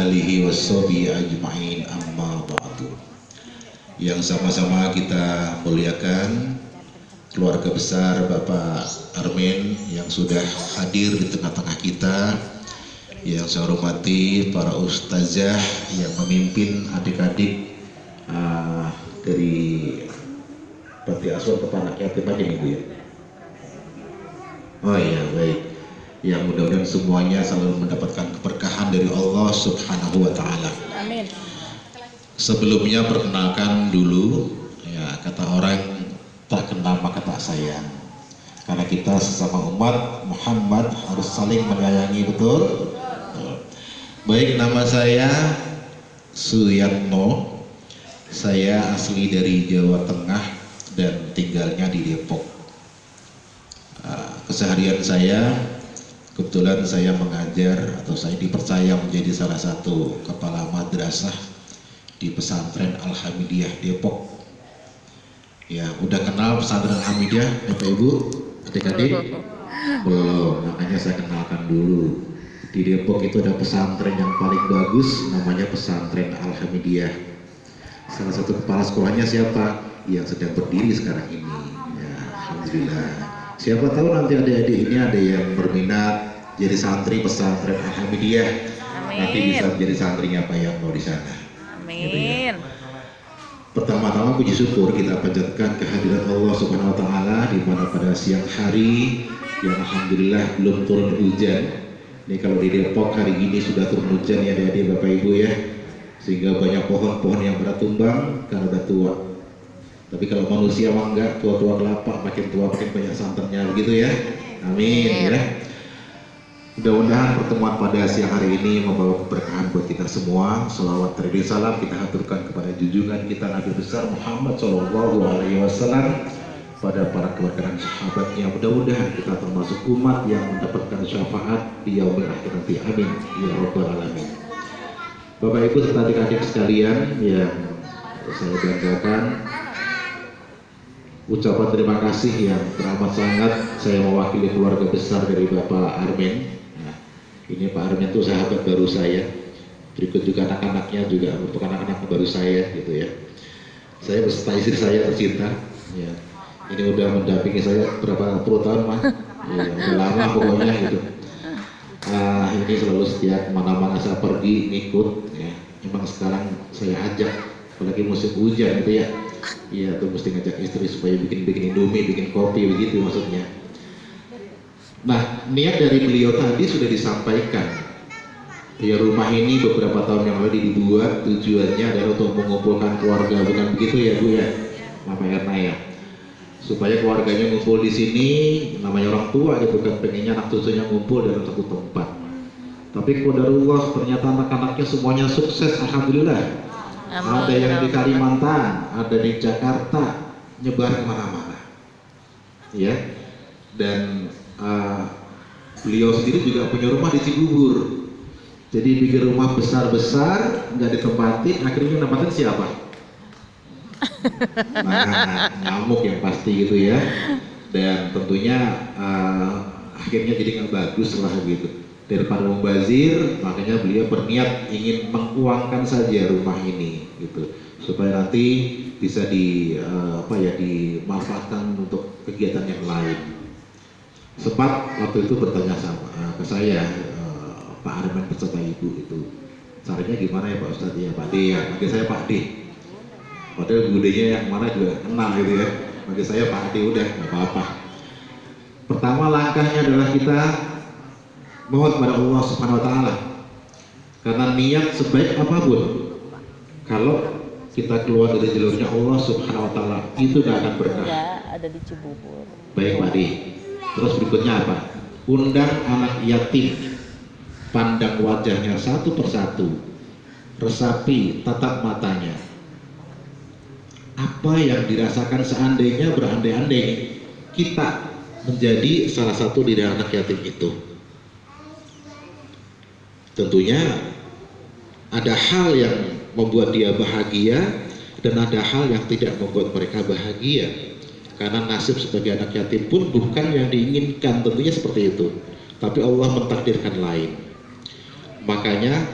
alihi washabihi ajma'in, amma ba'du. Yang sama-sama kita muliakan keluarga besar Bapak Armin yang sudah hadir di tengah-tengah kita, yang saya hormati para ustazah yang memimpin adik-adik dari Panti Asuhan Anak Yatim aja nih Bu ya. Oh iya, baik. Yang mudah-mudahan semuanya selalu mendapatkan keberkahan dari Allah Subhanahu wa Ta'ala. Amin. Sebelumnya perkenalkan dulu, ya, kata orang tak kenal maka tak sayang. Karena kita sesama umat Muhammad harus saling menyayangi, betul? Baik, nama saya Suyatno. Saya asli dari Jawa Tengah dan tinggalnya di Depok. Keseharian saya, kebetulan saya mengajar atau saya dipercaya menjadi salah satu kepala madrasah di pesantren Al-Hamidiyah Depok. Ya, udah kenal pesantren Al-Hamidiyah Bapak Ibu, adik-adik? Belum, makanya saya kenalkan dulu. Di Depok itu ada pesantren yang paling bagus, namanya pesantren Al-Hamidiyah. Salah satu kepala sekolahnya siapa? Yang sedang berdiri sekarang ini. Ya, alhamdulillah. Siapa tahu nanti adik-adik ini ada yang berminat jadi santri pesantren Al-Hamidiyah. Nanti bisa menjadi santrinya Pak Yatno di sana. Amin. Gitu ya. Pertama-tama puji syukur kita panjatkan kehadiran Allah Subhanahu wa Ta'ala di mana pada siang hari yang alhamdulillah belum turun hujan. Ini kalau di Depok hari ini sudah turun hujan ya adik-adik Bapak Ibu ya, sehingga banyak pohon-pohon yang pada tumbang karena udah tua. Tapi kalau manusia mah enggak, tua-tua kelapa, makin tua makin banyak santannya, begitu ya. Amin ya. Mudah-mudahan pertemuan pada siang hari ini membawa keberkahan buat kita semua. Salawat dan salam kita haturkan kepada junjungan kita Nabi besar Muhammad SAW, pada para keberkahan sahabatnya. Mudah-mudahan kita termasuk umat yang mendapatkan syafaat di yaumil akhir nanti. Amin ya rabbal alamin. Bapak Ibu serta adik-adik sekalian yang saya banggakan, ucapan terima kasih yang teramat sangat saya mewakili keluarga besar dari Bapak Armin. Nah, ini Pak Armin itu sahabat baru saya. Berikut juga anak-anaknya juga merupakan anak-anak baru saya, gitu ya. Saya beserta istri saya tercinta. Ya. Ini udah mendampingi saya berapa puluh tahun mah. Ya, udah lama pokoknya gitu. Ini selalu setiap mana-mana saya pergi ngikut. Ya. Memang sekarang saya ajak, apalagi musim hujan gitu ya. Iya, tuh mesti ngajak istri supaya bikin indomie, bikin kopi, begitu maksudnya. Nah, niat dari beliau tadi sudah disampaikan. Ya, rumah ini beberapa tahun yang lalu dibuat, tujuannya adalah untuk mengumpulkan keluarga, bukan begitu ya Bu ya, Mama Erna ya. Supaya keluarganya ngumpul di sini, namanya orang tua gitu kan, pengennya anak cucunya ngumpul dalam satu tempat. Tapi qadarullah ternyata anak-anaknya semuanya sukses, alhamdulillah. Amin. Ada yang di Kalimantan, ada di Jakarta, nyebar kemana-mana, ya. Dan beliau sendiri juga punya rumah di Cibubur. Jadi bikin rumah besar-besar, nggak ditempatin, akhirnya nempatin siapa? Nah, nyamuk yang pasti gitu ya. Dan tentunya akhirnya jadi nggak bagus lah gitu. Daripada membazir, makanya beliau berniat ingin menguangkan saja rumah ini gitu, supaya nanti bisa dimanfaatkan untuk kegiatan yang lain. Sempat waktu itu bertanya ke saya, Pak Arman beserta Ibu itu, caranya gimana ya Pak Ustadz? Ya Pak D ya, bagi saya Pak D. Padahal budenya yang mana juga kenal gitu ya. Bagi saya Pak D udah nggak apa-apa. Pertama langkahnya adalah kita mohon kepada Allah Subhanahu wa Ta'ala, karena niat sebaik apapun, kalau kita keluar dari jalurnya Allah Subhanahu wa Ta'ala, itu gak akan berkah. Ada di Cibubur. Baik Pak Di. Terus berikutnya apa? Undang anak yatim, pandang wajahnya satu persatu, resapi tatap matanya. Apa yang dirasakan seandainya berandai-andai kita menjadi salah satu di anak yatim itu. Tentunya ada hal yang membuat dia bahagia dan ada hal yang tidak membuat mereka bahagia, karena nasib sebagai anak yatim pun bukan yang diinginkan, tentunya seperti itu, tapi Allah mentakdirkan lain. Makanya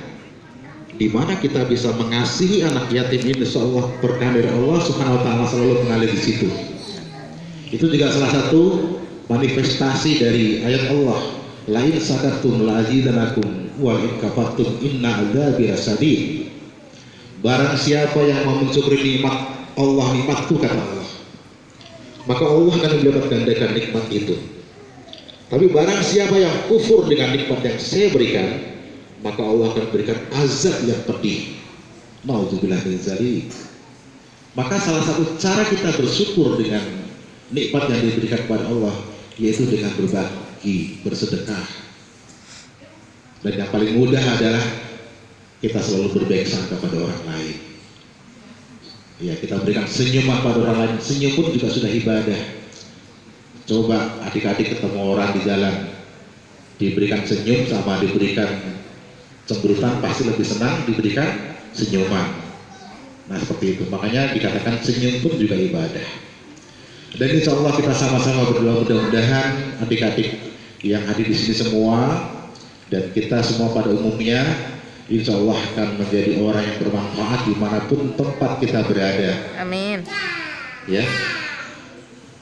di mana kita bisa mengasihi anak yatim ini, insya Allah berkah dari Allah Subhanahu wa Ta'ala selalu mengalir di situ. Itu juga salah satu manifestasi dari ayat Allah, la in syakartum la azidanakum wa in kafartum inna adzabi lasyadid. Barang siapa yang mau mensyukuri nikmat Allah, nikmatku kata Allah, maka Allah akan melipat gandakan nikmat itu. Tapi barang siapa yang kufur dengan nikmat yang saya berikan, maka Allah akan berikan azab yang pedih. Nauzubillah min dzalik. Maka salah satu cara kita bersyukur dengan nikmat yang diberikan kepada Allah yaitu dengan berbagi, bersedekah. Dan yang paling mudah adalah kita selalu berbaik sangka pada orang lain. Ya, kita berikan senyuman pada orang lain. Senyum pun juga sudah ibadah. Coba adik-adik ketemu orang di jalan, diberikan senyum sama diberikan cemberutan, pasti lebih senang diberikan senyuman. Nah seperti itu, makanya dikatakan senyum pun juga ibadah. Dan insya Allah kita sama-sama berdoa mudah-mudahan adik-adik yang hadir di sini semua dan kita semua pada umumnya, insya Allah akan menjadi orang yang bermanfaat dimanapun tempat kita berada. Amin. Ya,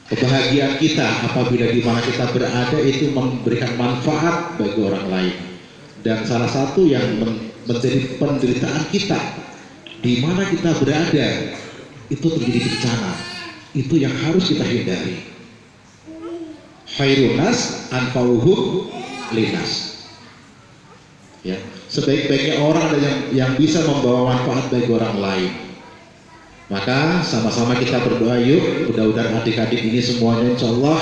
kebahagiaan kita apabila di mana kita berada itu memberikan manfaat bagi orang lain. Dan salah satu yang menjadi penderitaan kita di mana kita berada itu terjadi bencana, itu yang harus kita hindari. Khairun nas anfa'uhum linnas. Ya, sebaik-baiknya orang ada yang bisa membawa manfaat bagi orang lain. Maka sama-sama kita berdoa yuk, mudah-mudahan adik-adik ini semuanya insya Allah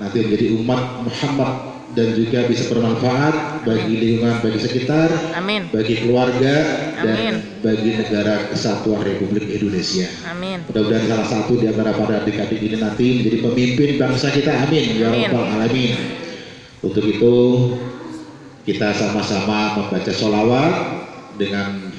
nanti menjadi umat Muhammad dan juga bisa bermanfaat bagi lingkungan, bagi sekitar, amin, bagi keluarga, amin, dan bagi negara kesatuan Republik Indonesia. Amin. Mudah-mudahan salah satu di antara para adik-adik ini nanti menjadi pemimpin bangsa kita. Amin. Ya Rabbal Alamin. Untuk itu kita sama-sama membaca sholawat dengan